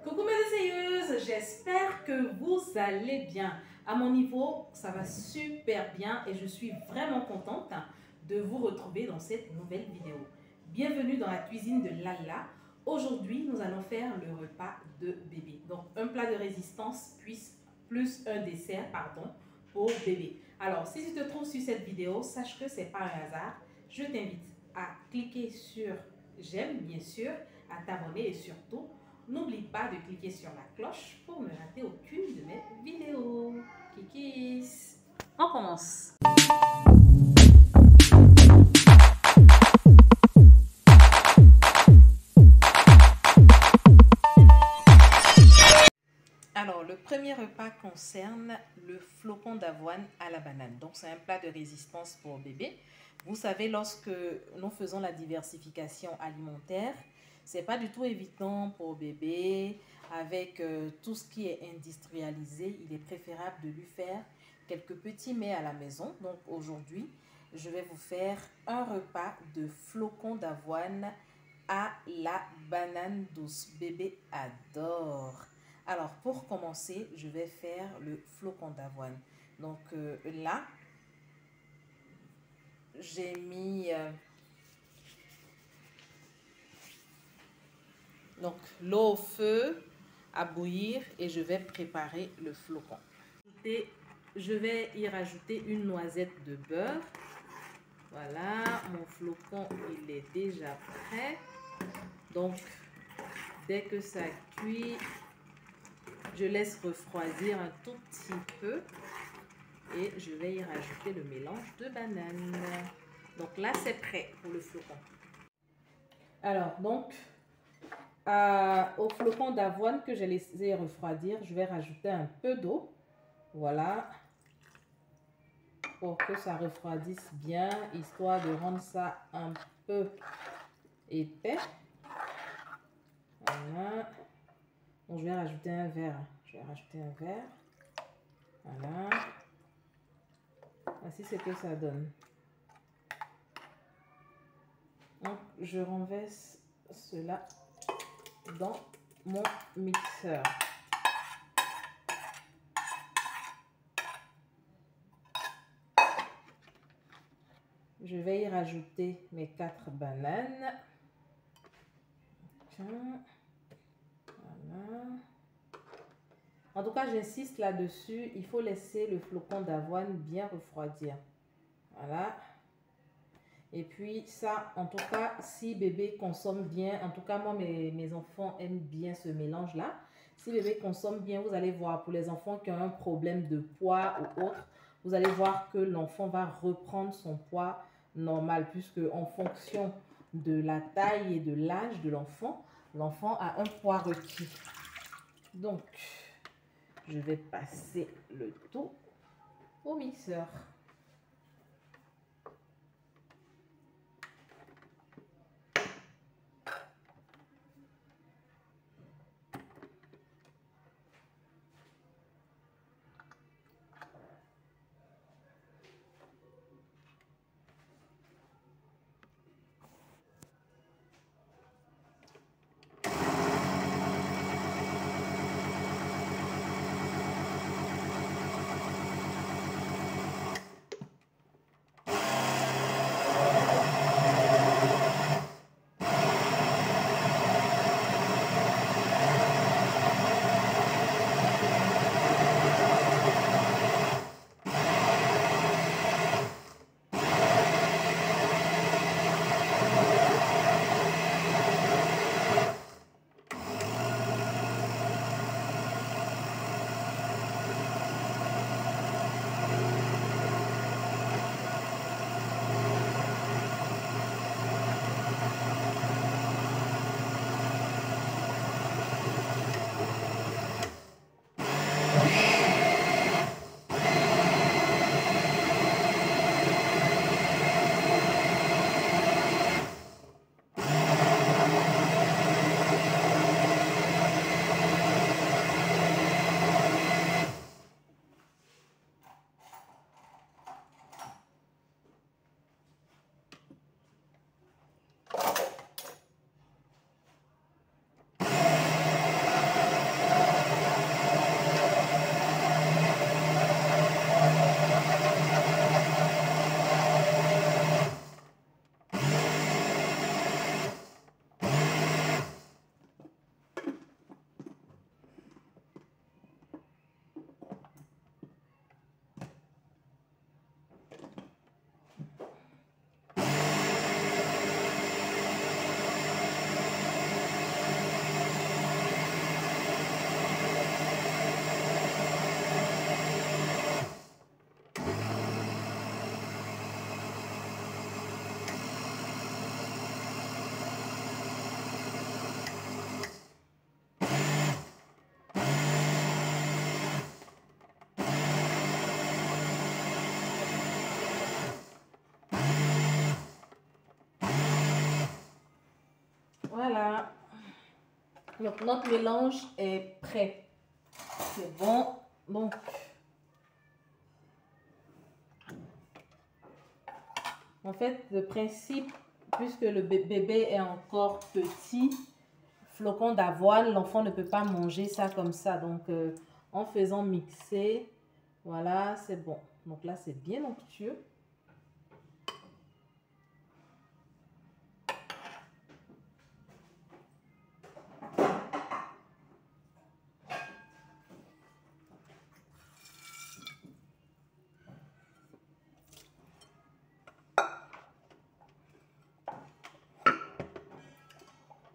Coucou mes essayeuses, j'espère que vous allez bien. À mon niveau, ça va super bien et je suis vraiment contente de vous retrouver dans cette nouvelle vidéo. Bienvenue dans la cuisine de Lala. Aujourd'hui, nous allons faire le repas de bébé. Donc, un plat de résistance plus un dessert, pour bébé. Alors, si tu te trouves sur cette vidéo, sache que c'est pas un hasard. Je t'invite à cliquer sur j'aime, bien sûr, à t'abonner et surtout, n'oublie pas de cliquer sur la cloche pour ne rater aucune de mes vidéos. Kikis! On commence! Alors, le premier repas concerne le flocon d'avoine à la banane. Donc, c'est un plat de résistance pour bébé. Vous savez, lorsque nous faisons la diversification alimentaire, c'est pas du tout évident pour bébé. Avec tout ce qui est industrialisé, il est préférable de lui faire quelques petits mets à la maison. Donc, aujourd'hui, je vais vous faire un repas de flocon d'avoine à la banane douce. Bébé adore. Alors, pour commencer, je vais faire le flocon d'avoine. Donc là, j'ai mis l'eau au feu à bouillir et je vais préparer le flocon. Je vais y rajouter une noisette de beurre. Voilà, mon flocon, il est déjà prêt. Donc, dès que ça cuit, je laisse refroidir un tout petit peu et je vais y rajouter le mélange de bananes. Donc là, c'est prêt pour le flocon. Alors, donc, au flocon d'avoine que j'ai laissé refroidir, je vais rajouter un peu d'eau. Voilà. Pour que ça refroidisse bien, histoire de rendre ça un peu épais. Voilà. Donc, je vais rajouter un verre. Voilà. Voici ce que ça donne. Donc, je renverse cela dans mon mixeur. Je vais y rajouter mes 4 bananes. Voilà. En tout cas, j'insiste là-dessus, il faut laisser le flocon d'avoine bien refroidir. Voilà. Et puis ça, en tout cas, si bébé consomme bien, en tout cas moi, mes enfants aiment bien ce mélange-là. Si bébé consomme bien, vous allez voir, pour les enfants qui ont un problème de poids ou autre, vous allez voir que l'enfant va reprendre son poids normal, puisque en fonction de la taille et de l'âge de l'enfant, l'enfant a un poids requis. Donc, je vais passer le tout au mixeur. Donc, notre mélange est prêt. C'est bon. Donc, en fait, le principe, puisque le bébé est encore petit, flocon d'avoine, l'enfant ne peut pas manger ça comme ça. Donc, en faisant mixer, voilà, c'est bon. Donc là, c'est bien onctueux.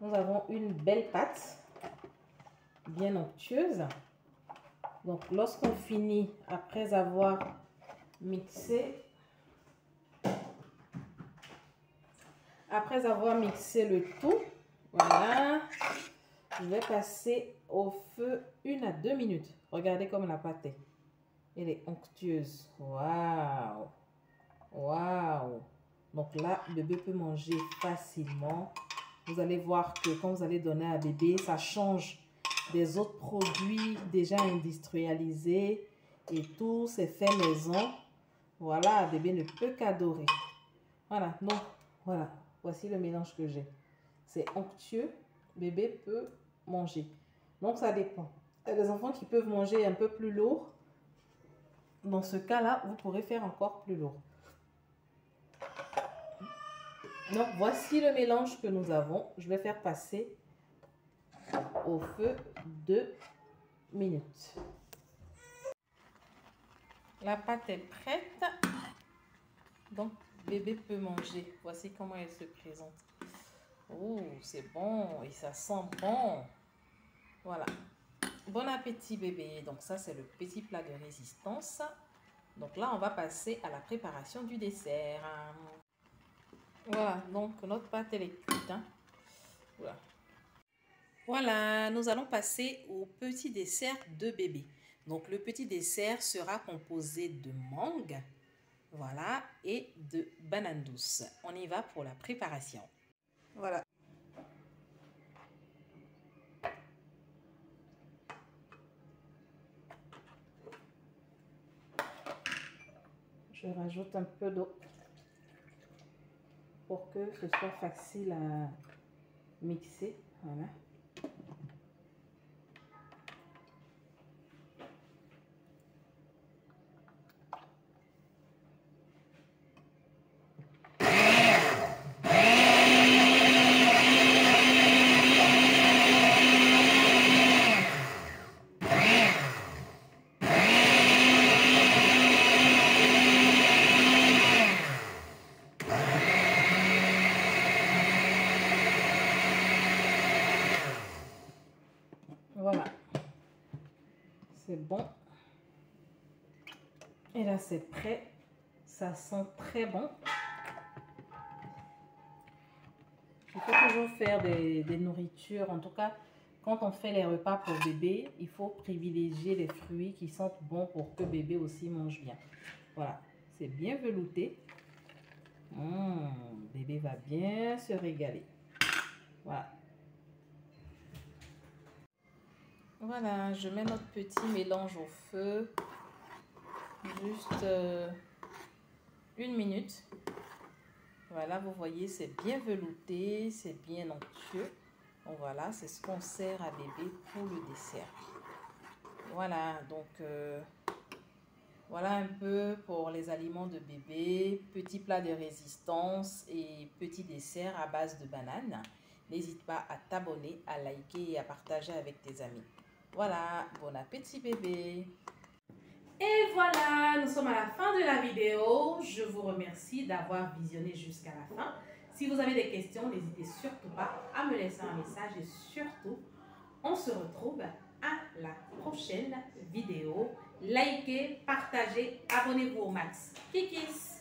Nous avons une belle pâte, bien onctueuse. Donc, lorsqu'on finit, après avoir mixé, le tout, voilà, je vais passer au feu 1 à 2 minutes. Regardez comme la pâte est. Elle est onctueuse. Waouh! Waouh! Donc là, le bébé peut manger facilement. Vous allez voir que quand vous allez donner à bébé, ça change des autres produits déjà industrialisés et tout, c'est fait maison. Voilà, bébé ne peut qu'adorer. Voilà, donc voilà, voici le mélange que j'ai. C'est onctueux, bébé peut manger. Donc ça dépend. Il y a des enfants qui peuvent manger un peu plus lourd. Dans ce cas-là, vous pourrez faire encore plus lourd. Donc, voici le mélange que nous avons. Je vais faire passer au feu 2 minutes. La pâte est prête. Donc, bébé peut manger. Voici comment elle se présente. Oh, c'est bon et ça sent bon. Voilà. Bon appétit, bébé. Donc, ça, c'est le petit plat de résistance. Donc là, on va passer à la préparation du dessert. Voilà, donc notre pâte, elle est cuite. Hein. Voilà. Voilà, nous allons passer au petit dessert de bébé. Donc, le petit dessert sera composé de mangue, voilà, et de banane douce. On y va pour la préparation. Voilà. Je rajoute un peu d'eau pour que ce soit facile à mixer. Voilà. Voilà, c'est bon. Et là, c'est prêt. Ça sent très bon. Il faut toujours faire des nourritures. En tout cas, quand on fait les repas pour bébé, il faut privilégier les fruits qui sentent bon pour que bébé aussi mange bien. Voilà, c'est bien velouté. Bébé va bien se régaler. Voilà. Voilà, je mets notre petit mélange au feu. Juste 1 minute. Voilà, vous voyez, c'est bien velouté, c'est bien onctueux. Donc voilà, c'est ce qu'on sert à bébé pour le dessert. Voilà, donc voilà un peu pour les aliments de bébé, petit plat de résistance et petit dessert à base de banane. N'hésite pas à t'abonner, à liker et à partager avec tes amis. Voilà, bon appétit bébé! Et voilà, nous sommes à la fin de la vidéo. Je vous remercie d'avoir visionné jusqu'à la fin. Si vous avez des questions, n'hésitez surtout pas à me laisser un message. Et surtout, on se retrouve à la prochaine vidéo. Likez, partagez, abonnez-vous au max. Kikis!